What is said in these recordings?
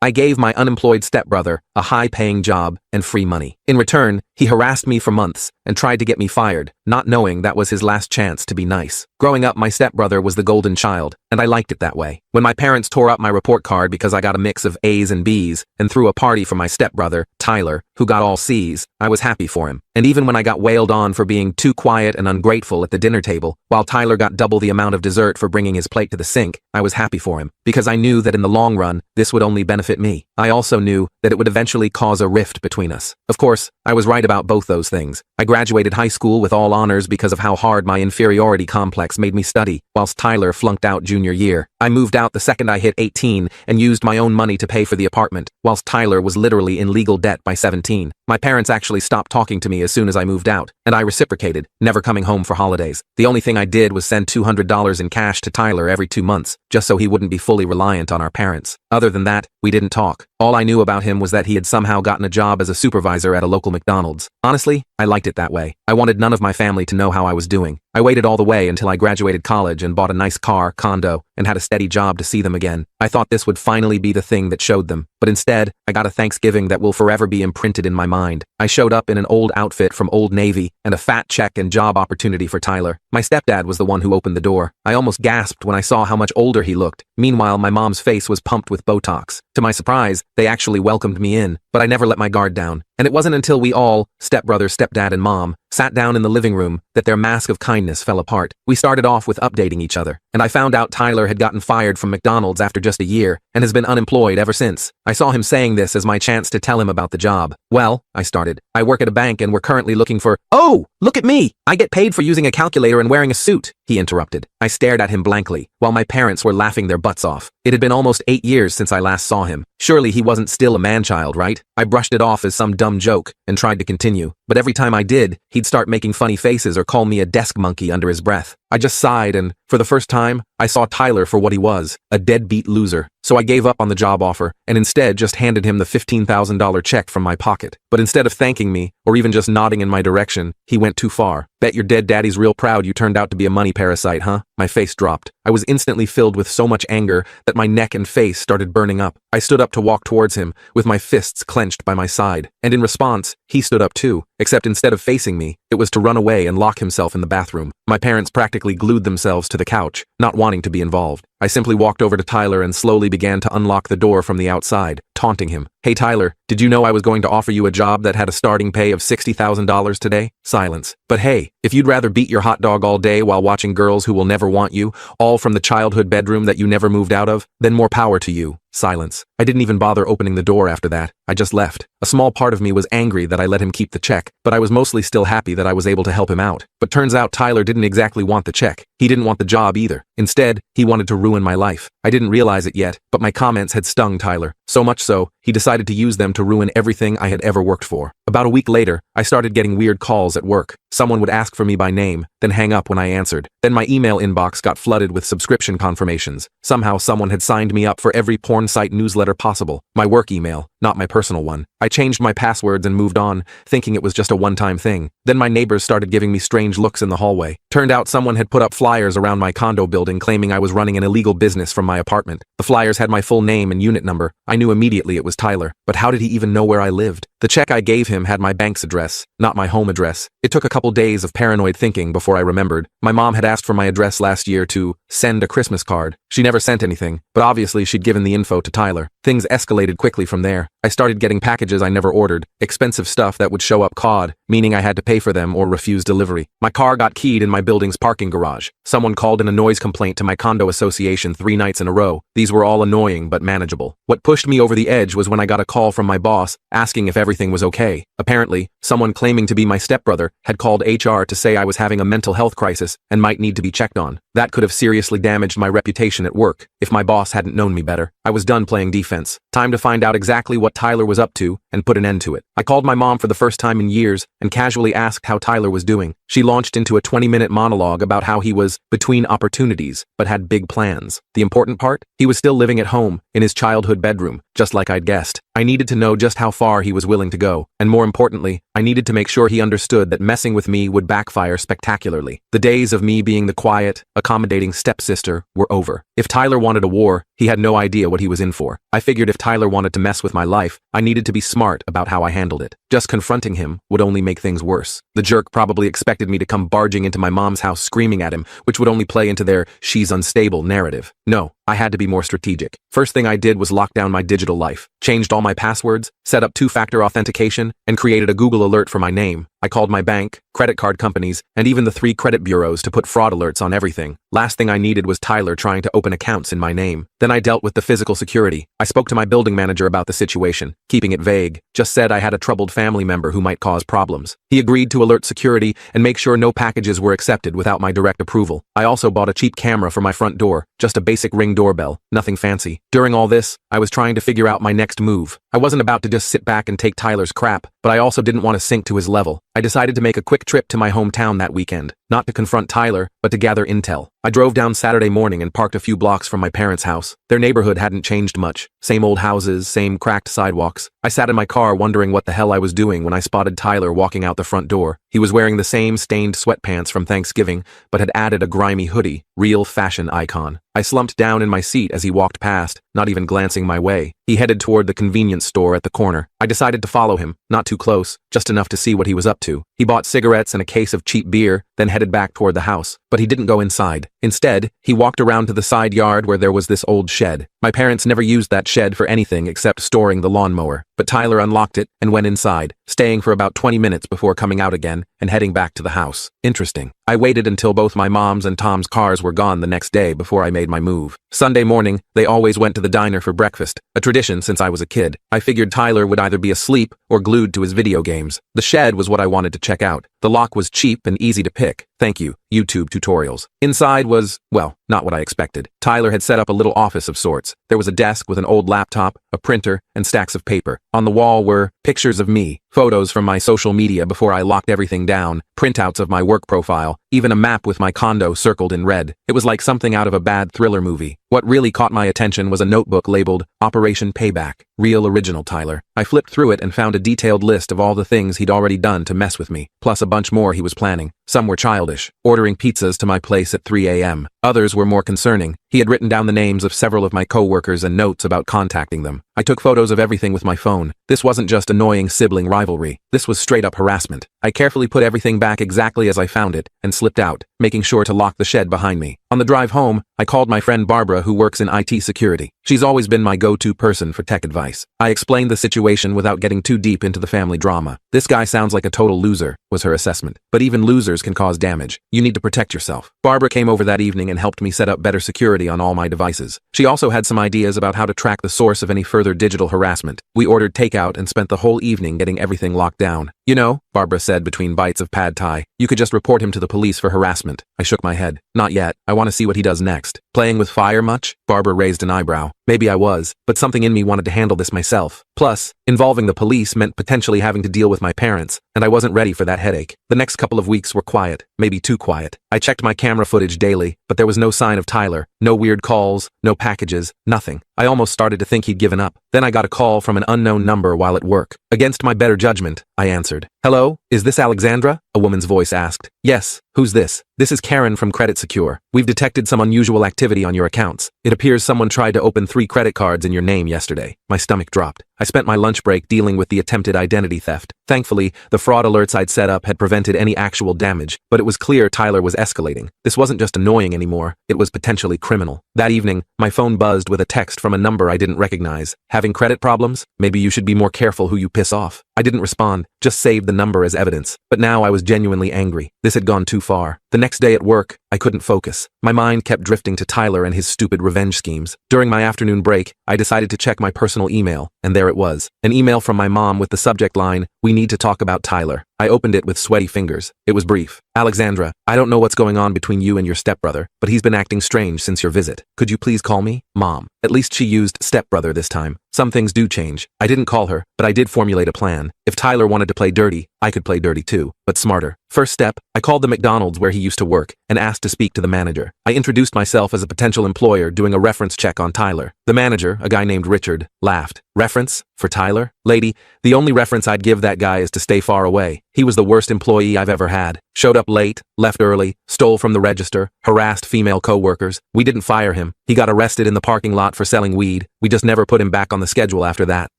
I gave my unemployed stepbrother a high-paying job and free money. In return, he harassed me for months and tried to get me fired, not knowing that was his last chance to be nice. Growing up, my stepbrother was the golden child, and I liked it that way. When my parents tore up my report card because I got a mix of A's and B's and threw a party for my stepbrother, Tyler, who got all C's, I was happy for him. And even when I got wailed on for being too quiet and ungrateful at the dinner table, while Tyler got double the amount of dessert for bringing his plate to the sink, I was happy for him, because I knew that in the long run, this would only benefit me. I also knew that it would eventually cause a rift between us. Of course, I was right about both those things. I graduated high school with all honors because of how hard my inferiority complex made me study, whilst Tyler flunked out junior year. I moved out the second I hit 18 and used my own money to pay for the apartment, whilst Tyler was literally in legal debt by 17. My parents actually stopped talking to me as soon as I moved out, and I reciprocated, never coming home for holidays. The only thing I did was send $200 in cash to Tyler every 2 months, just so he wouldn't be fully reliant on our parents. Other than that, we didn't talk. All I knew about him was that he had somehow gotten a job as a supervisor at a local McDonald's. Honestly, I liked it that way. I wanted none of my family to know how I was doing. I waited all the way until I graduated college and bought a nice car, condo, and had a steady job to see them again. I thought this would finally be the thing that showed them, but instead, I got a Thanksgiving that will forever be imprinted in my mind. I showed up in an old outfit from Old Navy and a fat check and job opportunity for Tyler. My stepdad was the one who opened the door. I almost gasped when I saw how much older he looked. Meanwhile, my mom's face was pumped with Botox. To my surprise, they actually welcomed me in, but I never let my guard down. And it wasn't until we all, stepbrother, stepdad, and mom, sat down in the living room that their mask of kindness fell apart. We started off with updating each other, and I found out Tyler had gotten fired from McDonald's after just a year and has been unemployed ever since. I saw him saying this as my chance to tell him about the job. Well, I started. I work at a bank and we're currently looking for— Oh, look at me! I get paid for using a calculator and wearing a suit, he interrupted. I stared at him blankly, while my parents were laughing their butts off. It had been almost 8 years since I last saw him. Surely he wasn't still a man-child, right? I brushed it off as some dumb joke and tried to continue, but every time I did, he'd start making funny faces or call me a desk monkey under his breath. I just sighed and, for the first time, I saw Tyler for what he was, a deadbeat loser. So I gave up on the job offer and instead just handed him the $15,000 check from my pocket. But instead of thanking me, or even just nodding in my direction, he went too far. Bet your dead daddy's real proud you turned out to be a money parasite, huh? My face dropped. I was instantly filled with so much anger that my neck and face started burning up. I stood up to walk towards him, with my fists clenched by my side. And in response, he stood up too, except instead of facing me, it was to run away and lock himself in the bathroom. My parents practically glued themselves to the couch, not wanting to be involved. I simply walked over to Tyler and slowly began to unlock the door from the outside, taunting him. Hey Tyler, did you know I was going to offer you a job that had a starting pay of $60,000 today? Silence. But hey, if you'd rather beat your hot dog all day while watching girls who will never want you, all from the childhood bedroom that you never moved out of, then more power to you. Silence. I didn't even bother opening the door after that. I just left. A small part of me was angry that I let him keep the check, but I was mostly still happy that I was able to help him out. But turns out Tyler didn't exactly want the check. He didn't want the job either. Instead, he wanted to ruin my life. I didn't realize it yet, but my comments had stung Tyler. So much so, he decided to use them to ruin everything I had ever worked for. About a week later, I started getting weird calls at work. Someone would ask for me by name, then hang up when I answered. Then my email inbox got flooded with subscription confirmations. Somehow someone had signed me up for every porn site newsletter possible. My work email, not my personal one. I changed my passwords and moved on, thinking it was just a one-time thing. Then my neighbors started giving me strange looks in the hallway. Turned out someone had put up flyers around my condo building claiming I was running an illegal business from my apartment. The flyers had my full name and unit number. I knew immediately it was Tyler, but how did he even know where I lived? The check I gave him had my bank's address, not my home address. It took a couple days of paranoid thinking before I remembered. My mom had asked for my address last year to send a Christmas card. She never sent anything, but obviously she'd given the info to Tyler. Things escalated quickly from there. I started getting packages I never ordered, expensive stuff that would show up COD, meaning I had to pay for them or refuse delivery. My car got keyed in my building's parking garage. Someone called in a noise complaint to my condo association 3 nights in a row. These were all annoying but manageable. What pushed me over the edge was when I got a call from my boss asking if everything was okay. Apparently, someone claiming to be my stepbrother had called HR to say I was having a mental health crisis and might need to be checked on. That could have seriously damaged my reputation at work if my boss hadn't known me better. I was done playing defense. Time to find out exactly what Tyler was up to and put an end to it. I called my mom for the first time in years and casually asked how Tyler was doing. She launched into a 20-minute monologue about how he was between opportunities but had big plans. The important part? He was still living at home in his childhood bedroom, just like I'd guessed. I needed to know just how far he was willing to go, and more importantly, I needed to make sure he understood that messing with me would backfire spectacularly. The days of me being the quiet, accommodating stepsister were over. If Tyler wanted a war, he had no idea what he was in for. I figured if Tyler wanted to mess with my life, I needed to be smart about how I handled it. Just confronting him would only make things worse. The jerk probably expected me to come barging into my mom's house screaming at him, which would only play into their "she's unstable" narrative. No, I had to be more strategic. First thing I did was lock down my digital life, changed all my passwords, set up two-factor authentication, and created a Google alert for my name. I called my bank, credit card companies, and even the 3 credit bureaus to put fraud alerts on everything. Last thing I needed was Tyler trying to open accounts in my name. Then I dealt with the physical security. I spoke to my building manager about the situation, keeping it vague, just said I had a troubled family member who might cause problems. He agreed to alert security and make sure no packages were accepted without my direct approval. I also bought a cheap camera for my front door, just a basic Ring doorbell, nothing fancy. During all this, I was trying to figure out my next move. I wasn't about to just sit back and take Tyler's crap, but I also didn't want to sink to his level. I decided to make a quick trip to my hometown that weekend, not to confront Tyler, but to gather intel. I drove down Saturday morning and parked a few blocks from my parents' house. Their neighborhood hadn't changed much. Same old houses, same cracked sidewalks. I sat in my car wondering what the hell I was doing when I spotted Tyler walking out the front door. He was wearing the same stained sweatpants from Thanksgiving, but had added a grimy hoodie, real fashion icon. I slumped down in my seat as he walked past, not even glancing my way. He headed toward the convenience store at the corner. I decided to follow him, not too close, just enough to see what he was up to. He bought cigarettes and a case of cheap beer, then headed back toward the house. But he didn't go inside. Instead, he walked around to the side yard where there was this old shed. My parents never used that shed for anything except storing the lawnmower. But Tyler unlocked it and went inside, staying for about 20 minutes before coming out again and heading back to the house. Interesting. I waited until both my mom's and Tom's cars were gone the next day before I made my move. Sunday morning, they always went to the diner for breakfast, a tradition since I was a kid. I figured Tyler would either be asleep or glued to his video games. The shed was what I wanted to check out. The lock was cheap and easy to pick. Thank you, YouTube tutorials. Inside was, well, not what I expected. Tyler had set up a little office of sorts. There was a desk with an old laptop, a printer, and stacks of paper. On the wall were pictures of me, photos from my social media before I locked everything down, printouts of my work profile, even a map with my condo circled in red. It was like something out of a bad thriller movie. What really caught my attention was a notebook labeled Operation Payback. Real original Tyler. I flipped through it and found a detailed list of all the things he'd already done to mess with me, plus a bunch more he was planning. Some were childish, ordering pizzas to my place at 3 a.m. Others were more concerning. He had written down the names of several of my coworkers and notes about contacting them. I took photos of everything with my phone. This wasn't just annoying sibling rivalry. This was straight up harassment. I carefully put everything back exactly as I found it and slipped out, making sure to lock the shed behind me. On the drive home, I called my friend Barbara, who works in IT security. She's always been my go-to person for tech advice. I explained the situation without getting too deep into the family drama. This guy sounds like a total loser, was her assessment. But even losers can cause damage. You need to protect yourself. Barbara came over that evening and helped me set up better security on all my devices. She also had some ideas about how to track the source of any further digital harassment. We ordered takeout and spent the whole evening getting everything locked down. You know, Barbara said between bites of pad thai, you could just report him to the police for harassment. I shook my head. Not yet. I want to see what he does next. Playing with fire much? Barbara raised an eyebrow. Maybe I was, but something in me wanted to handle this myself. Plus, involving the police meant potentially having to deal with my parents, and I wasn't ready for that headache. The next couple of weeks were quiet, maybe too quiet. I checked my camera footage daily, but there was no sign of Tyler. No weird calls, no packages, nothing. I almost started to think he'd given up. Then I got a call from an unknown number while at work. Against my better judgment, I answered. Hello, is this Alexandra? A woman's voice asked. Yes, who's this? This is Karen from Credit Secure. We've detected some unusual activity on your accounts. It appears someone tried to open 3 credit cards in your name yesterday. My stomach dropped. I spent my lunch break dealing with the attempted identity theft. Thankfully, the fraud alerts I'd set up had prevented any actual damage, but it was clear Tyler was escalating. This wasn't just annoying anymore, it was potentially criminal. That evening, my phone buzzed with a text from a number I didn't recognize. Having credit problems? Maybe you should be more careful who you piss off. I didn't respond, just saved the number as evidence. But now I was genuinely angry. This had gone too far. The next day at work, I couldn't focus. My mind kept drifting to Tyler and his stupid revenge schemes. During my afternoon break, I decided to check my personal email, and there it was. An email from my mom with the subject line, "We need to talk about Tyler." I opened it with sweaty fingers. It was brief. Alexandra, I don't know what's going on between you and your stepbrother, but he's been acting strange since your visit. Could you please call me? Mom. At least she used stepbrother this time. Some things do change. I didn't call her, but I did formulate a plan. If Tyler wanted to play dirty, I could play dirty too, but smarter. First step, I called the McDonald's where he used to work and asked to speak to the manager. I introduced myself as a potential employer doing a reference check on Tyler. The manager, a guy named Richard, laughed. Reference? For Tyler? Lady, the only reference I'd give that guy is to stay far away. He was the worst employee I've ever had. Showed up late, left early, stole from the register, harassed female co-workers. We didn't fire him. He got arrested in the parking lot for selling weed. We just never put him back on the schedule after that.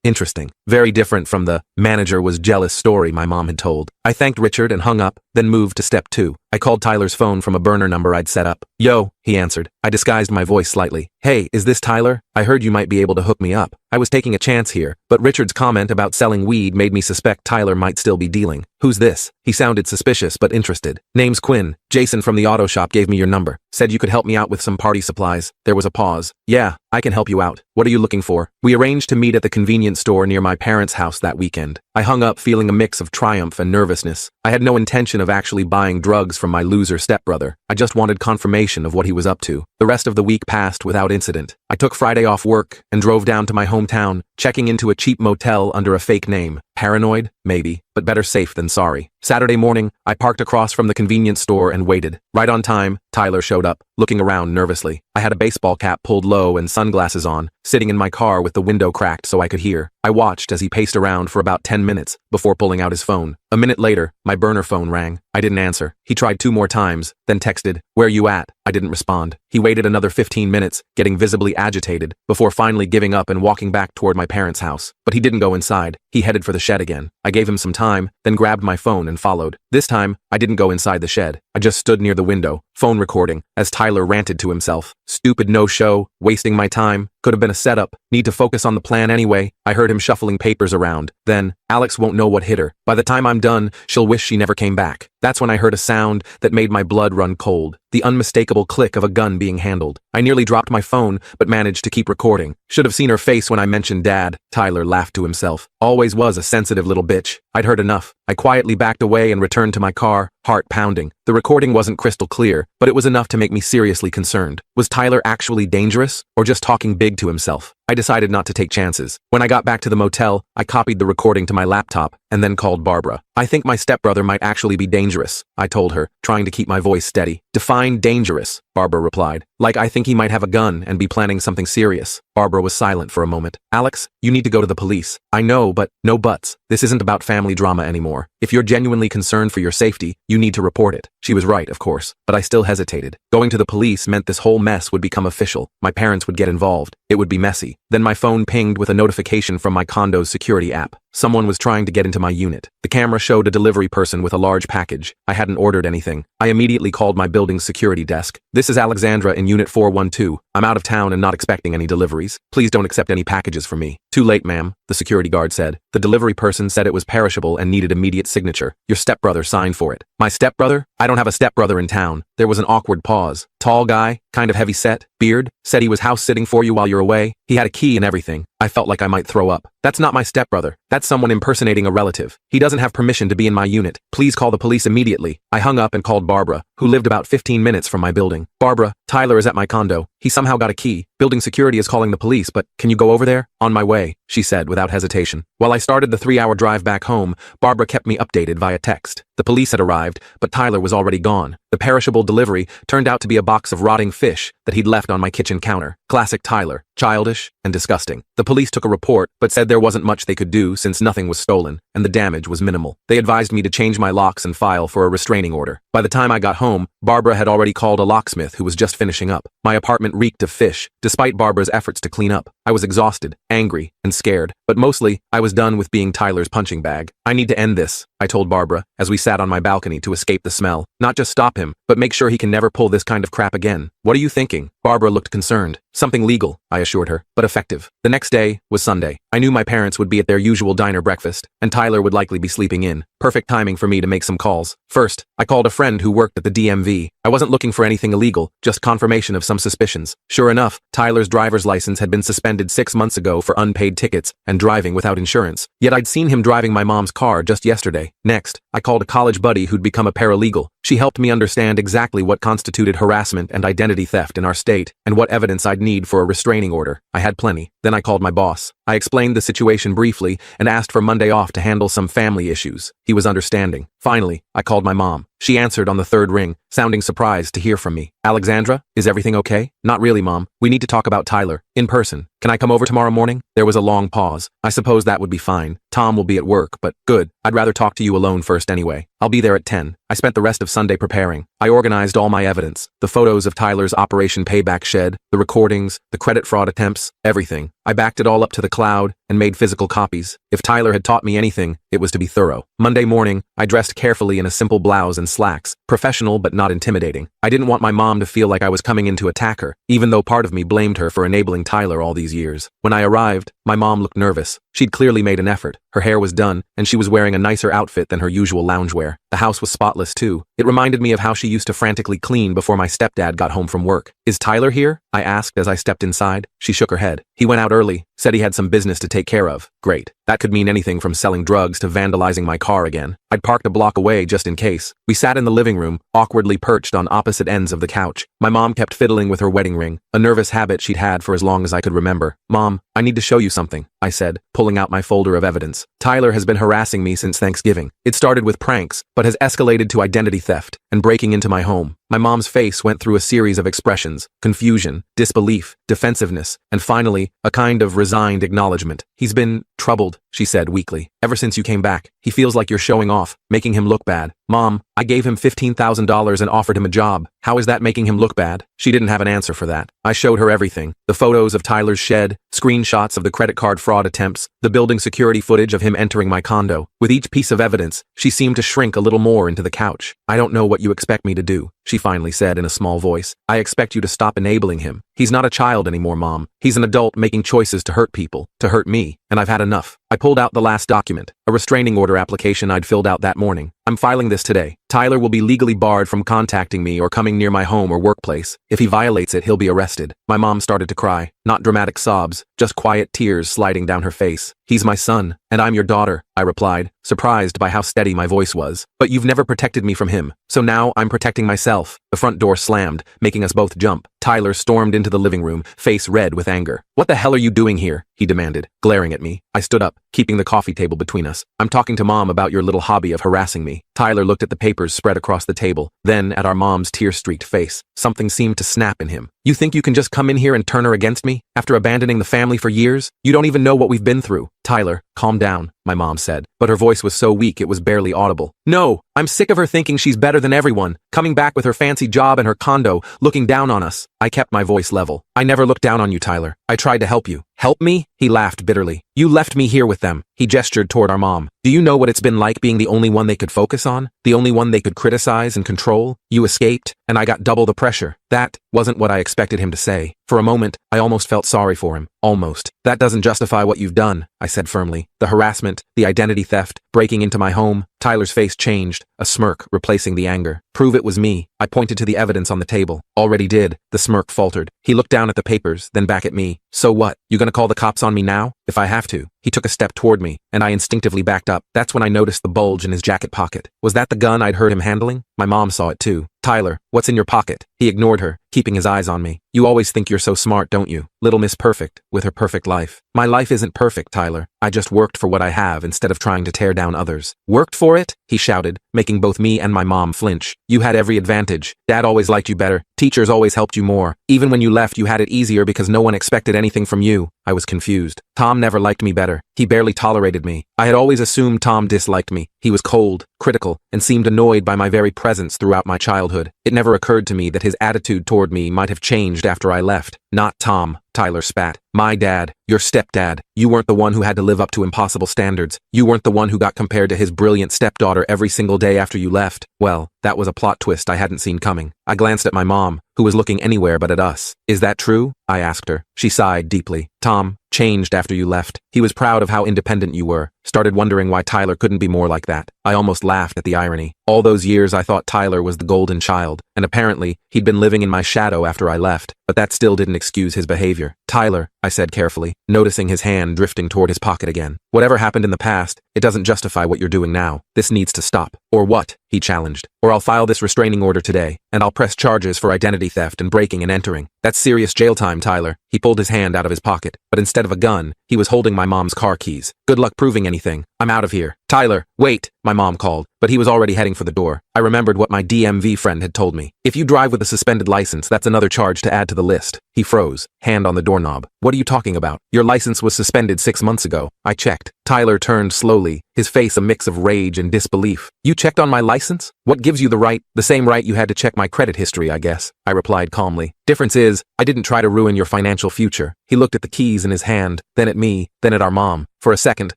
Interesting. Very different from the manager was jealous story my mom had told. I thanked Richard and hung up, then moved to step 2. I called Tyler's phone from a burner number I'd set up. Yo, he answered. I disguised my voice slightly. Hey, is this Tyler? I heard you might be able to hook me up. I was taking a chance here, but Richard's comment about selling weed made me suspect Tyler might still be dealing. Who's this? He sounded suspicious but interested. Name's Quinn. Jason from the auto shop gave me your number. Said you could help me out with some party supplies. There was a pause. Yeah, I can help you out. What are you looking for? We arranged to meet at the convenience store near my parents' house that weekend. I hung up feeling a mix of triumph and nervousness. I had no intention of actually buying drugs from my loser stepbrother. I just wanted confirmation of what he was up to. The rest of the week passed without incident. I took Friday off work and drove down to my hometown, checking into a cheap motel under a fake name. Paranoid? Maybe, but better safe than sorry. Saturday morning, I parked across from the convenience store and waited. Right on time, Tyler showed up, looking around nervously. I had a baseball cap pulled low and sunglasses on, sitting in my car with the window cracked so I could hear. I watched as he paced around for about 10 minutes before pulling out his phone. A minute later, my burner phone rang. I didn't answer. He tried 2 more times, then texted, "Where you at?" I didn't respond. He waited another 15 minutes, getting visibly agitated, before finally giving up and walking back toward my parents' house. But he didn't go inside. He headed for the shed again. I gave him some time, then grabbed my phone and followed. This time, I didn't go inside the shed. I just stood near the window, phone recording, as Tyler ranted to himself. Stupid no-show, wasting my time, could have been a setup, need to focus on the plan anyway. I heard him shuffling papers around. Then, Alex won't know what hit her. By the time I'm done, she'll wish she never came back. That's when I heard a sound that made my blood run cold. The unmistakable click of a gun being handled. I nearly dropped my phone, but managed to keep recording. Should have seen her face when I mentioned Dad. Tyler laughed to himself. Always was a sensitive little bitch. I'd heard enough. I quietly backed away and returned to my car, heart pounding. The recording wasn't crystal clear, but it was enough to make me seriously concerned. Was Tyler actually dangerous, or just talking big to himself? I decided not to take chances. When I got back to the motel, I copied the recording to my laptop, and then called Barbara. I think my stepbrother might actually be dangerous, I told her, trying to keep my voice steady. Define dangerous, Barbara replied. Like I think he might have a gun and be planning something serious. Barbara was silent for a moment. Alex, you need to go to the police. I know, but no buts. This isn't about family drama anymore. If you're genuinely concerned for your safety, you need to report it. She was right, of course, but I still hesitated. Going to the police meant this whole mess would become official. My parents would get involved. It would be messy. Then my phone pinged with a notification from my condo's security app. Someone was trying to get into my unit. The camera showed a delivery person with a large package. I hadn't ordered anything. I immediately called my building's security desk. This is Alexandra in Unit 412. I'm out of town and not expecting any deliveries. Please don't accept any packages from me. Too late, ma'am, the security guard said. The delivery person said it was perishable and needed immediate signature. Your stepbrother signed for it. My stepbrother? I don't have a stepbrother in town. There was an awkward pause. Tall guy, kind of heavy set, beard, said he was house sitting for you while you're away. He had a key and everything. I felt like I might throw up. That's not my stepbrother. That's someone impersonating a relative. He doesn't have permission to be in my unit. Please call the police immediately. I hung up and called Barbara, who lived about 15 minutes from my building. Barbara, Tyler is at my condo. He somehow got a key. Building security is calling the police, but can you go over there? On my way, she said without hesitation. While I started the 3-hour drive back home, Barbara kept me updated via text. The police had arrived, but Tyler was already gone. The perishable delivery turned out to be a box of rotting fish that he'd left on my kitchen counter. Classic Tyler. Childish and disgusting. The police took a report, but said there wasn't much they could do since nothing was stolen, and the damage was minimal. They advised me to change my locks and file for a restraining order. By the time I got home, Barbara had already called a locksmith who was just finishing up. My apartment reeked of fish, despite Barbara's efforts to clean up. I was exhausted, angry, and scared, but mostly, I was done with being Tyler's punching bag. I need to end this, I told Barbara, as we sat on my balcony to escape the smell. Not just stop him, but make sure he can never pull this kind of crap again. What are you thinking? Barbara looked concerned. Something legal, I assured her, but effective. The next day was Sunday. I knew my parents would be at their usual diner breakfast, and Tyler would likely be sleeping in. Perfect timing for me to make some calls. First, I called a friend who worked at the DMV. I wasn't looking for anything illegal, just confirmation of some suspicions. Sure enough, Tyler's driver's license had been suspended 6 months ago for unpaid tickets and driving without insurance. Yet I'd seen him driving my mom's car just yesterday. Next, I called a college buddy who'd become a paralegal. She helped me understand exactly what constituted harassment and identity theft in our state, and what evidence I'd need for a restraining order. I had plenty. Then I called my boss. I explained the situation briefly and asked for Monday off to handle some family issues. He was understanding. Finally, I called my mom. She answered on the third ring, sounding surprised to hear from me. Alexandra, is everything okay? Not really, Mom. We need to talk about Tyler, in person. Can I come over tomorrow morning? There was a long pause. I suppose that would be fine. Tom will be at work, but good. I'd rather talk to you alone first anyway. I'll be there at 10. I spent the rest of Sunday preparing. I organized all my evidence, the photos of Tyler's Operation Payback shed, the recordings, the credit fraud attempts, everything. I backed it all up to the cloud and made physical copies. If Tyler had taught me anything, it was to be thorough. Monday morning, I dressed carefully in a simple blouse and slacks, professional but not intimidating. I didn't want my mom to feel like I was coming in to attack her, even though part of me blamed her for enabling Tyler all these years. When I arrived, my mom looked nervous. She'd clearly made an effort. Her hair was done, and she was wearing a nicer outfit than her usual loungewear. The house was spotless too. It reminded me of how she used to frantically clean before my stepdad got home from work. "Is Tyler here?" I asked as I stepped inside. She shook her head. "He went out early, said he had some business to take care of." Great. That could mean anything from selling drugs to vandalizing my car again. I'd parked a block away just in case. We sat in the living room, awkwardly perched on opposite ends of the couch. My mom kept fiddling with her wedding ring, a nervous habit she'd had for as long as I could remember. "Mom, I need to show you something," I said, pulling out my folder of evidence. "Tyler has been harassing me since Thanksgiving. It started with pranks, but has escalated to identity theft and breaking into my home." My mom's face went through a series of expressions: confusion, disbelief, defensiveness, and finally, a kind of resigned acknowledgement. "He's been troubled," she said weakly. "Ever since you came back. He feels like you're showing off, making him look bad." "Mom, I gave him $15,000 and offered him a job. How is that making him look bad?" She didn't have an answer for that. I showed her everything: the photos of Tyler's shed, screenshots of the credit card fraud attempts, the building security footage of him entering my condo. With each piece of evidence, she seemed to shrink a little more into the couch. "I don't know what you expect me to do," she finally said in a small voice. "I expect you to stop enabling him. He's not a child anymore, Mom. He's an adult making choices to hurt people, to hurt me, and I've had enough." I pulled out the last document, a restraining order application I'd filled out that morning. "I'm filing this today. Tyler will be legally barred from contacting me or coming near my home or workplace. If he violates it, he'll be arrested." My mom started to cry, not dramatic sobs, just quiet tears sliding down her face. "He's my son, and I'm your daughter," I replied, surprised by how steady my voice was. "But you've never protected me from him, so now I'm protecting myself." The front door slammed, making us both jump. Tyler stormed into the living room, face red with anger. "What the hell are you doing here?" he demanded, glaring at me. I stood up, keeping the coffee table between us. "I'm talking to Mom about your little hobby of harassing me." Tyler looked at the papers spread across the table, then at our mom's tear-streaked face. Something seemed to snap in him. "You think you can just come in here and turn her against me? After abandoning the family for years? You don't even know what we've been through." "Tyler, calm down," my mom said, but her voice was so weak it was barely audible. "No, I'm sick of her thinking she's better than everyone, coming back with her fancy job and her condo, looking down on us." I kept my voice level. "I never looked down on you, Tyler. I tried to help you." "Help me?" He laughed bitterly. "You left me here with them." He gestured toward our mom. "Do you know what it's been like being the only one they could focus on? The only one they could criticize and control? You escaped, and I got double the pressure." That wasn't what I expected him to say. For a moment, I almost felt sorry for him. Almost. "That doesn't justify what you've done," I said firmly. "The harassment, the identity theft, breaking into my home." Tyler's face changed, a smirk replacing the anger. "Prove it was me." I pointed to the evidence on the table. "Already did." The smirk faltered. He looked down at the papers, then back at me. "So what? You gonna call the cops on me now?" "If I have to." He took a step toward me, and I instinctively backed up. That's when I noticed the bulge in his jacket pocket. Was that the gun I'd heard him handling? My mom saw it too. "Tyler, what's in your pocket?" He ignored her, keeping his eyes on me. "You always think you're so smart, don't you? Little Miss Perfect, with her perfect life." "My life isn't perfect, Tyler. I just worked for what I have instead of trying to tear down others." "Worked for it?" he shouted, making both me and my mom flinch. "You had every advantage. Dad always liked you better. Teachers always helped you more. Even when you left, you had it easier because no one expected anything from you." I was confused. Tom never liked me better. He barely tolerated me. I had always assumed Tom disliked me. He was cold, critical, and seemed annoyed by my very presence throughout my childhood. It never occurred to me that his attitude toward me might have changed after I left. "Not Tom," Tyler spat. "My dad, your stepdad. You weren't the one who had to live up to impossible standards. You weren't the one who got compared to his brilliant stepdaughter every single day after you left." Well, that was a plot twist I hadn't seen coming. I glanced at my mom, who was looking anywhere but at us. "Is that true?" I asked her. She sighed deeply. "Tom changed after you left. He was proud of how independent you were, Started wondering why Tyler couldn't be more like that. I almost laughed at the irony. All those years I thought Tyler was the golden child, and apparently he'd been living in my shadow after I left, but that still didn't excuse his behavior. Tyler, I said carefully, noticing his hand drifting toward his pocket again. Whatever happened in the past, it doesn't justify what you're doing now. This needs to stop. Or what? He challenged. Or I'll file this restraining order today, and I'll press charges for identity theft and breaking and entering. That's serious jail time, Tyler. He pulled his hand out of his pocket, but instead of a gun, he was holding my mom's car keys. Good luck proving anything. I'm out of here. Tyler, wait, my mom called, but he was already heading for the door. I remembered what my DMV friend had told me. If you drive with a suspended license, that's another charge to add to the list. He froze, hand on the doorknob. What are you talking about? Your license was suspended 6 months ago. I checked. Tyler turned slowly, his face a mix of rage and disbelief. You checked on my license? What gives you the right? The same right you had to check my credit history, I guess, I replied calmly. Difference is, I didn't try to ruin your financial future. He looked at the keys in his hand, then at me, then at our mom. For a second,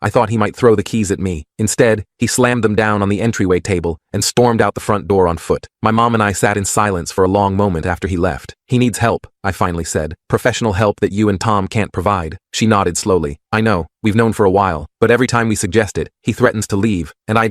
I thought he might throw the keys at me. Instead, he slammed them down on the entryway table and stormed out the front door on foot. My mom and I sat in silence for a long moment after he left. He needs help, I finally said. Professional help that you and Tom can't provide. She nodded slowly. I know, we've known for a while, but every time we suggest it, he threatens to leave, and I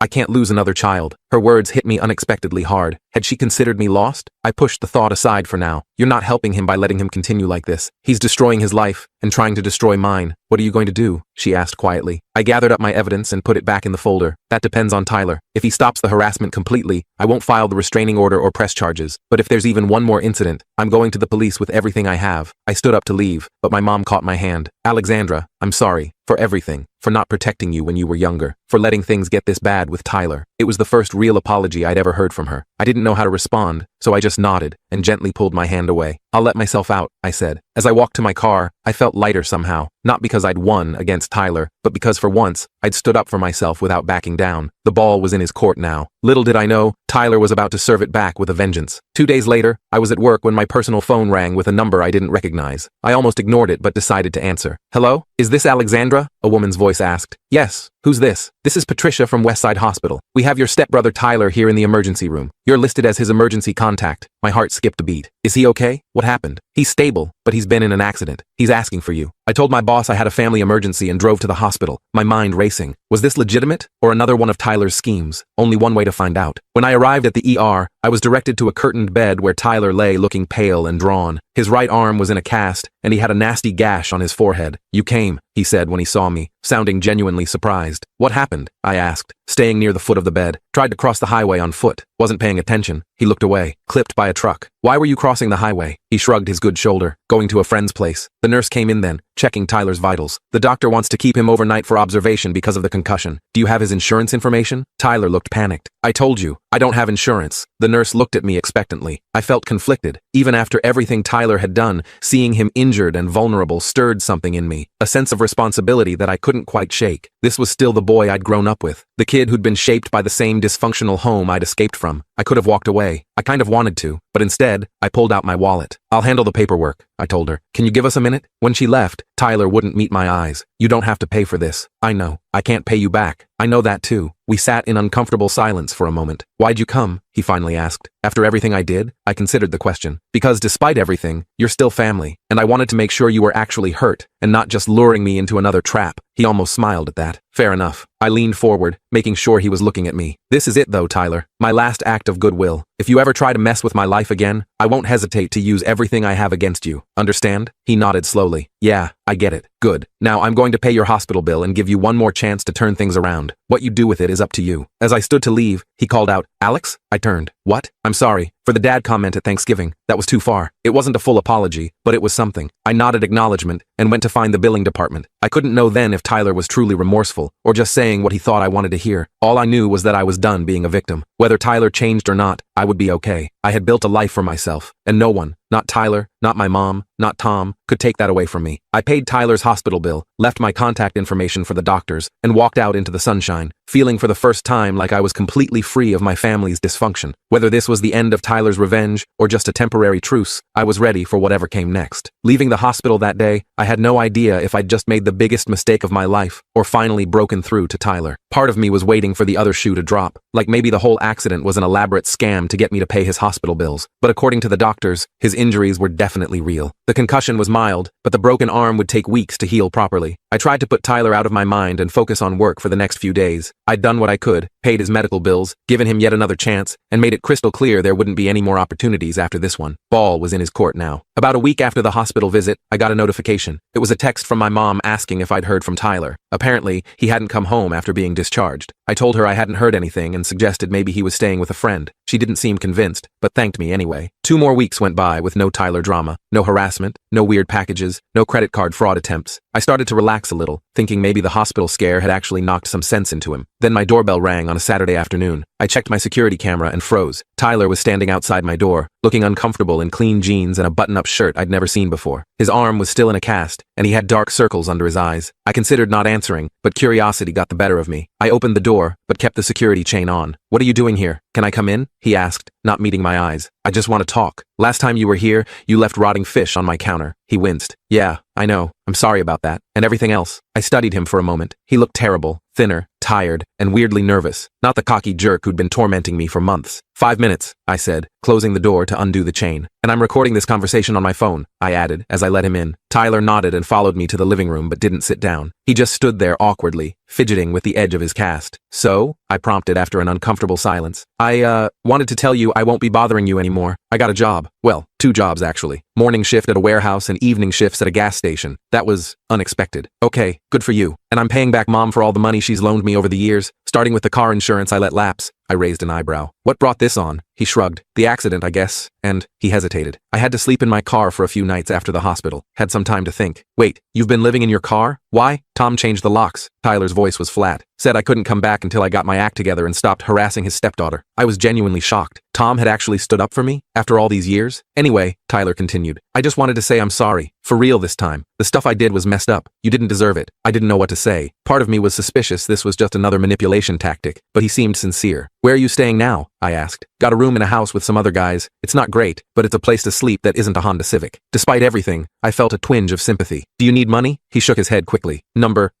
can't lose another child. Her words hit me unexpectedly hard. Had she considered me lost? I pushed the thought aside for now. You're not helping him by letting him continue like this. He's destroying his life and trying to destroy mine. What are you going to do? She asked quietly. I gathered up my evidence and put it back in the folder. That depends on Tyler. If he stops the harassment completely, I won't file the restraining order or press charges. But if there's even one more incident, I'm going to the police with everything I have. I stood up to leave, but my mom caught my hand. Alexandra, I'm sorry. For everything. For not protecting you when you were younger. For letting things get this bad with Tyler. It was the first real apology I'd ever heard from her. I didn't know how to respond, so I just nodded and gently pulled my hand away. I'll let myself out, I said. As I walked to my car, I felt lighter somehow. Not because I'd won against Tyler, but because for once, I'd stood up for myself without backing down. The ball was in his court now. Little did I know, Tyler was about to serve it back with a vengeance. 2 days later, I was at work when my personal phone rang with a number I didn't recognize. I almost ignored it but decided to answer. Hello? Is this Alexandra? A woman's voice asked. Yes. Who's this? This is Patricia from Westside Hospital. We have your stepbrother Tyler here in the emergency room. You're listed as his emergency contact. My heart skipped a beat. Is he okay? What happened? He's stable, but he's been in an accident. He's asking for you. I told my boss I had a family emergency and drove to the hospital, my mind racing. Was this legitimate or another one of Tyler's schemes? Only one way to find out. When I arrived at the ER, I was directed to a curtained bed where Tyler lay looking pale and drawn. His right arm was in a cast, and he had a nasty gash on his forehead. You came, he said when he saw me, sounding genuinely surprised. What happened? I asked, staying near the foot of the bed. Tried to cross the highway on foot. Wasn't paying attention. He looked away, clipped by a truck. Why were you crossing the highway? He shrugged his good shoulder. Going to a friend's place. The nurse came in then, checking Tyler's vitals. The doctor wants to keep him overnight for observation because of the concussion. Do you have his insurance information? Tyler looked panicked. I told you, I don't have insurance. The nurse looked at me expectantly. I felt conflicted. Even after everything Tyler had done, seeing him injured and vulnerable stirred something in me. A sense of responsibility that I couldn't quite shake. This was still the boy I'd grown up with. The kid who'd been shaped by the same dysfunctional home I'd escaped from. I could have walked away. I kind of wanted to, but instead, I pulled out my wallet. I'll handle the paperwork, I told her. Can you give us a minute? When she left, Tyler wouldn't meet my eyes. You don't have to pay for this. I know. I can't pay you back. I know that too. We sat in uncomfortable silence for a moment. Why'd you come? He finally asked. After everything I did, I considered the question. Because despite everything, you're still family, and I wanted to make sure you were actually hurt, and not just luring me into another trap. He almost smiled at that. Fair enough. I leaned forward, making sure he was looking at me. This is it though, Tyler. My last act of goodwill. If you ever try to mess with my life again, I won't hesitate to use everything I have against you. Understand? He nodded slowly. Yeah, I get it. Good. Now I'm going to pay your hospital bill and give you one more chance to turn things around. What you do with it is up to you. As I stood to leave, he called out, Alex? I turned. What? I'm sorry. For the dad comment at Thanksgiving, that was too far. It wasn't a full apology, but it was something. I nodded acknowledgement and went to find the billing department. I couldn't know then if Tyler was truly remorseful or just saying what he thought I wanted to hear. All I knew was that I was done being a victim. Whether Tyler changed or not, I would be okay. I had built a life for myself, and no one, not Tyler, not my mom, not Tom, could take that away from me. I paid Tyler's hospital bill, left my contact information for the doctors, and walked out into the sunshine, feeling for the first time like I was completely free of my family's dysfunction. Whether Whether this was the end of Tyler's revenge or just a temporary truce, I was ready for whatever came next. Leaving the hospital that day, I had no idea if I'd just made the biggest mistake of my life or finally broken through to Tyler. Part of me was waiting for the other shoe to drop, like maybe the whole accident was an elaborate scam to get me to pay his hospital bills. But according to the doctors, his injuries were definitely real. The concussion was mild, but the broken arm would take weeks to heal properly. I tried to put Tyler out of my mind and focus on work for the next few days. I'd done what I could, paid his medical bills, given him yet another chance, and made it crystal clear there wouldn't be any more opportunities after this one. Ball was in his court now. About a week after the hospital visit, I got a notification. It was a text from my mom asking if I'd heard from Tyler. Apparently, he hadn't come home after being discharged. I told her I hadn't heard anything and suggested maybe he was staying with a friend. She didn't seem convinced, but thanked me anyway. 2 more weeks went by with no Tyler drama, no harassment, no weird packages, no credit card fraud attempts. I started to relax a little, thinking maybe the hospital scare had actually knocked some sense into him. Then my doorbell rang on a Saturday afternoon. I checked my security camera and froze. Tyler was standing outside my door, looking uncomfortable in clean jeans and a button-up shirt I'd never seen before. His arm was still in a cast, and he had dark circles under his eyes. I considered not answering, but curiosity got the better of me. I opened the door, but kept the security chain on. "What are you doing here? Can I come in?" he asked, not meeting my eyes. "I just want to talk. Last time you were here, you left rotting fish on my counter." He winced. "Yeah, I know. I'm sorry about that. And everything else." I studied him for a moment. He looked terrible, thinner, tired, and weirdly nervous. Not the cocky jerk who'd been tormenting me for months. 5 minutes, I said, closing the door to undo the chain. "And I'm recording this conversation on my phone," I added as I let him in. Tyler nodded and followed me to the living room but didn't sit down. He just stood there awkwardly, fidgeting with the edge of his cast. "So?" I prompted after an uncomfortable silence. I wanted to tell you I won't be bothering you anymore. I got a job. Well, 2 jobs actually. Morning shift at a warehouse and evening shifts at a gas station. That was unexpected." "Okay, good for you. And I'm paying back Mom for all the money she's loaned me over the years, starting with the car insurance I let lapse." I raised an eyebrow. "What brought this on?" He shrugged. "The accident, I guess." And he hesitated. "I had to sleep in my car for a few nights after the hospital. Had some time to think." "Wait, you've been living in your car? Why?" "Tom changed the locks." Tyler's voice was flat. "Said I couldn't come back until I got my act together and stopped harassing his stepdaughter." I was genuinely shocked. Tom had actually stood up for me after all these years? "Anyway," Tyler continued, "I just wanted to say I'm sorry. For real this time. The stuff I did was messed up. You didn't deserve it." I didn't know what to say. Part of me was suspicious this was just another manipulation tactic, but he seemed sincere. "Where are you staying now?" I asked. "Got a room in a house with some other guys. It's not great, but it's a place to sleep that isn't a Honda Civic." Despite everything, I felt a twinge of sympathy. "Do you need money?" He shook his head quickly.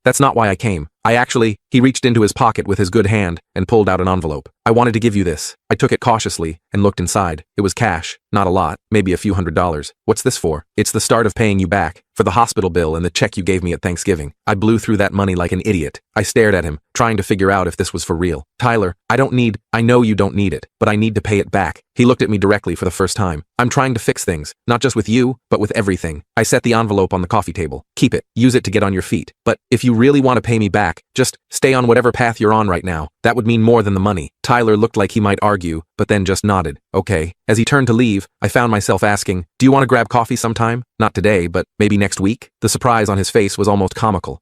That's not why I came. He reached into his pocket with his good hand and pulled out an envelope. "I wanted to give you this." I took it cautiously and looked inside. It was cash. Not a lot, maybe a few $100s. "What's this for?" "It's the start of paying you back. For the hospital bill and the check you gave me at Thanksgiving." I blew through that money like an idiot. I stared at him, trying to figure out if this was for real. "Tyler, I know you don't need it, but I need to pay it back." He looked at me directly for the first time. "I'm trying to fix things, not just with you, but with everything." I set the envelope on the coffee table. "Keep it. Use it to get on your feet. But if you really want to pay me back, just stay on whatever path you're on right now. That would mean more than the money." Tyler looked like he might argue, but then just nodded. "Okay." As he turned to leave, I found myself asking, "Do you want to grab coffee sometime? Not today, but maybe next week?" The surprise on his face was almost comical.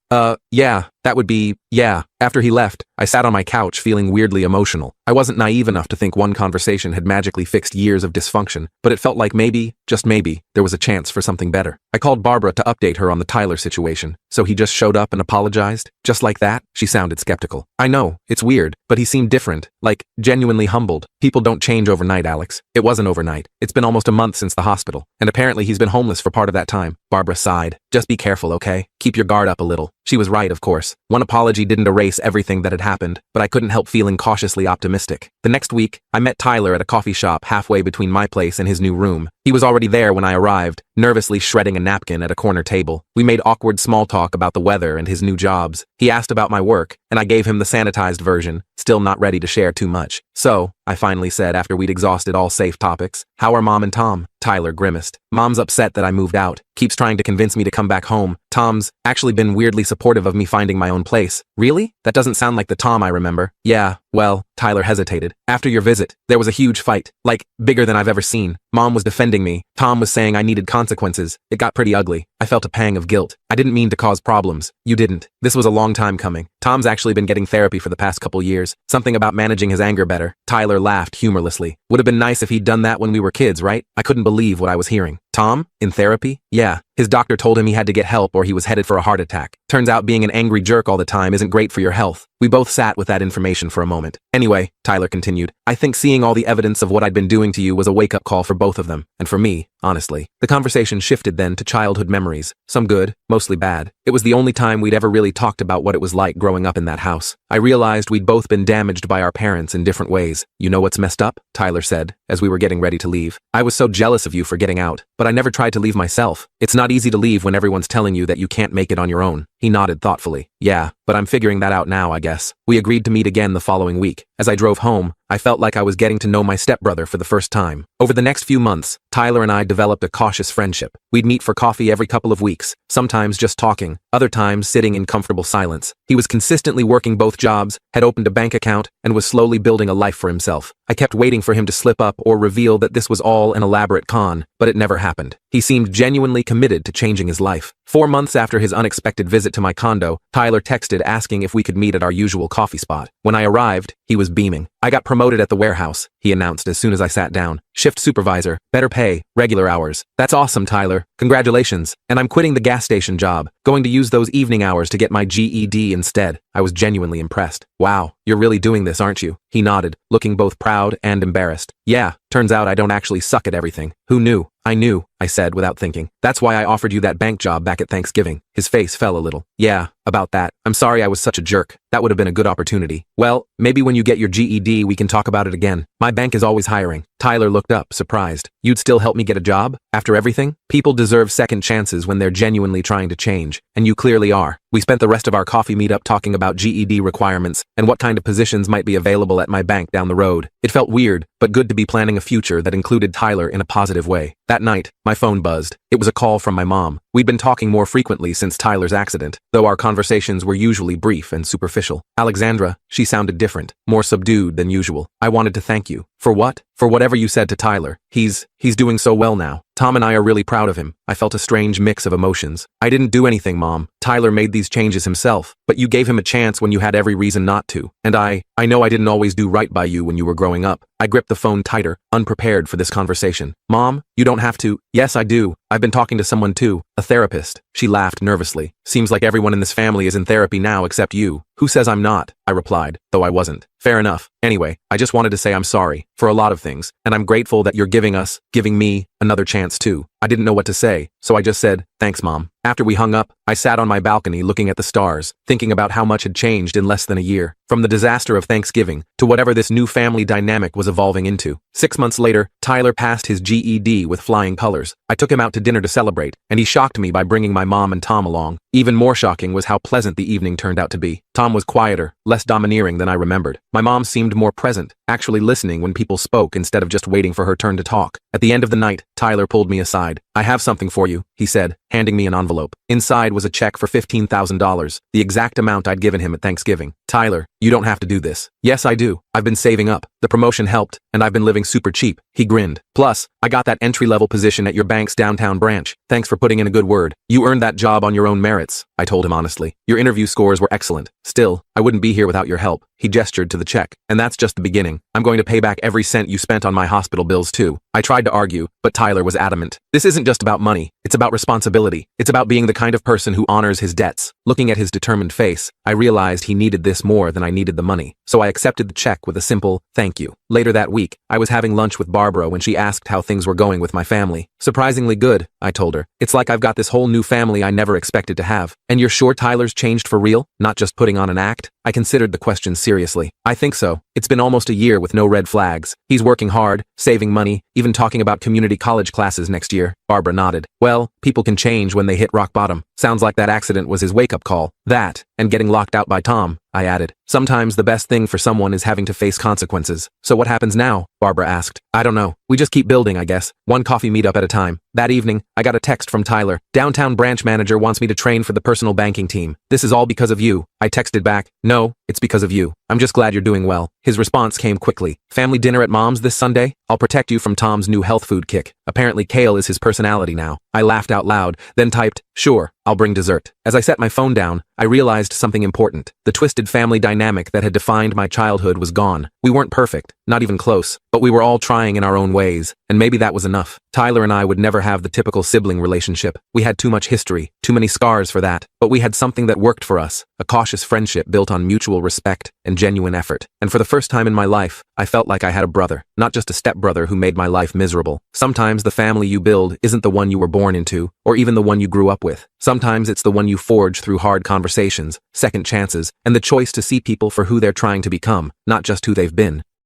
Yeah, that would be, yeah." After he left, I sat on my couch feeling weirdly emotional. I wasn't naive enough to think one conversation had magically fixed years of dysfunction, but it felt like maybe, just maybe, there was a chance for something better. I called Barbara to update her on the Tyler situation. "So he just showed up and apologized? Just like that?" She sounded skeptical. "I know, it's weird, but he seemed different, like genuinely humbled. People don't change overnight, Alex." "It wasn't overnight. It's been almost a month since the hospital, and apparently he's been homeless for part of that time." Barbara sighed. "Just be careful, okay? Keep your guard up a little." She was right, of course. One apology didn't erase everything that had happened, but I couldn't help feeling cautiously optimistic. The next week, I met Tyler at a coffee shop halfway between my place and his new room. He was already there when I arrived, nervously shredding a napkin at a corner table. We made awkward small talk about the weather and his new jobs. He asked about my work, and I gave him the sanitized version, still not ready to share too much. "So," I finally said after we'd exhausted all safe topics, "how are Mom and Tom?" Tyler grimaced. "Mom's upset that I moved out. Keeps trying to convince me to come back home. Tom's actually been weirdly supportive of me finding my own place." "Really? That doesn't sound like the Tom I remember." "Yeah, well," Tyler hesitated. "After your visit, there was a huge fight. Like, bigger than I've ever seen. Mom was defending me. Tom was saying I needed consequences. It got pretty ugly. I felt a pang of guilt. I didn't mean to cause problems." "You didn't. This was a long time coming. Tom's actually been getting therapy for the past couple years. Something about managing his anger better." Tyler laughed humorlessly. "Would have been nice if he'd done that when we were kids, right?" I couldn't believe what I was hearing. "Tom? In therapy?" "Yeah. His doctor told him he had to get help or he was headed for a heart attack. Turns out being an angry jerk all the time isn't great for your health." We both sat with that information for a moment. Anyway, Tyler continued, I think seeing all the evidence of what I'd been doing to you was a wake-up call for both of them, and for me, honestly. The conversation shifted then to childhood memories, some good, mostly bad. It was the only time we'd ever really talked about what it was like growing up in that house. I realized we'd both been damaged by our parents in different ways. You know what's messed up? Tyler said, as we were getting ready to leave. I was so jealous of you for getting out, but I never tried to leave myself. It's not easy to leave when everyone's telling you that you can't make it on your own. He nodded thoughtfully. Yeah, but I'm figuring that out now, I guess. We agreed to meet again the following week. As I drove home, I felt like I was getting to know my stepbrother for the first time. Over the next few months, Tyler and I developed a cautious friendship. We'd meet for coffee every couple of weeks, sometimes just talking, other times sitting in comfortable silence. He was consistently working both jobs, had opened a bank account, and was slowly building a life for himself. I kept waiting for him to slip up or reveal that this was all an elaborate con, but it never happened. He seemed genuinely committed to changing his life. 4 months after his unexpected visit to my condo, Tyler texted asking if we could meet at our usual coffee spot. When I arrived, he was beaming. I got promoted at the warehouse, he announced as soon as I sat down. Shift supervisor, better pay, regular hours. That's awesome, Tyler. Congratulations. And I'm quitting the gas station job, going to use those evening hours to get my GED instead. I was genuinely impressed. Wow, you're really doing this, aren't you? He nodded, looking both proud and embarrassed. Yeah, turns out I don't actually suck at everything. Who knew? I knew, I said without thinking. That's why I offered you that bank job back at Thanksgiving. His face fell a little. Yeah, about that. I'm sorry I was such a jerk. That would have been a good opportunity. Well, maybe when you get your GED we can talk about it again. My bank is always hiring. Tyler looked up, surprised. You'd still help me get a job? After everything? People deserve second chances when they're genuinely trying to change, and you clearly are. We spent the rest of our coffee meetup talking about GED requirements and what kind of positions might be available at my bank down the road. It felt weird, but good to be planning a future that included Tyler in a positive way. That night, my phone buzzed. It was a call from my mom. We'd been talking more frequently since Tyler's accident, though our conversations were usually brief and superficial. Alexandra, she sounded different, more subdued than usual. I wanted to thank you. For what? For whatever you said to Tyler. He's doing so well now. Tom and I are really proud of him. I felt a strange mix of emotions. I didn't do anything, Mom. Tyler made these changes himself, but you gave him a chance when you had every reason not to. And I know I didn't always do right by you when you were growing up. I gripped the phone tighter, unprepared for this conversation. Mom, you don't have to. Yes, I do. I've been talking to someone too, a therapist. She laughed nervously. Seems like everyone in this family is in therapy now except you. Who says I'm not? I replied, though I wasn't. Fair enough. Anyway, I just wanted to say I'm sorry for a lot of things, and I'm grateful that you're giving me, another chance too. I didn't know what to say, so I just said, thanks, Mom. After we hung up, I sat on my balcony looking at the stars, thinking about how much had changed in less than a year. From the disaster of Thanksgiving to whatever this new family dynamic was evolving into. 6 months later, Tyler passed his GED with flying colors. I took him out to dinner to celebrate, and he shocked me by bringing my mom and Tom along. Even more shocking was how pleasant the evening turned out to be. Tom was quieter, less domineering than I remembered. My mom seemed more present, actually listening when people spoke instead of just waiting for her turn to talk. At the end of the night, Tyler pulled me aside. I have something for you, he said, handing me an envelope. Inside was a check for $15,000, the exact amount I'd given him at Thanksgiving. Tyler, you don't have to do this. Yes, I do. I've been saving up. The promotion helped, and I've been living super cheap. He grinned. Plus, I got that entry-level position at your bank's downtown branch. Thanks for putting in a good word. You earned that job on your own merits, I told him honestly. Your interview scores were excellent. Still, I wouldn't be here without your help. He gestured to the check. And that's just the beginning. I'm going to pay back every cent you spent on my hospital bills too. I tried to argue, but Tyler was adamant. This isn't just about money. It's about responsibility. It's about being the kind of person who honors his debts. Looking at his determined face, I realized he needed this more than I needed the money. So I accepted the check with a simple, thank you. Later that week, I was having lunch with Barbara when she asked how things were going with my family. Surprisingly good, I told her. It's like I've got this whole new family I never expected to have. And you're sure Tyler's changed for real? Not just putting on an act? I considered the question seriously. I think so. It's been almost a year with no red flags. He's working hard, saving money, even talking about community college classes next year. Barbara nodded. Well, people can change when they hit rock bottom. Sounds like that accident was his wake-up call. That, and getting locked out by Tom, I added. Sometimes the best thing for someone is having to face consequences. So what happens now? Barbara asked. I don't know. We just keep building, I guess. One coffee meetup at a time. That evening, I got a text from Tyler. Downtown branch manager wants me to train for the personal banking team. This is all because of you. I texted back. No, it's because of you. I'm just glad you're doing well. His response came quickly. Family dinner at Mom's this Sunday? I'll protect you from Tom's new health food kick. Apparently kale is his personality now. I laughed out loud, then typed, sure, I'll bring dessert. As I set my phone down, I realized something important. The twisted family dynamic that had defined my childhood was gone. We weren't perfect, not even close, but we were all trying in our own ways, and maybe that was enough. Tyler and I would never have the typical sibling relationship. We had too much history, too many scars for that, but we had something that worked for us, a cautious friendship built on mutual respect and genuine effort. And for the first time in my life, I felt like I had a brother, not just a stepbrother who made my life miserable. Sometimes the family you build isn't the one you were born into, or even the one you grew up with. Sometimes it's the one you forge through hard conversations, second chances, and the choice to see people for who they're trying to become, not just who they've been.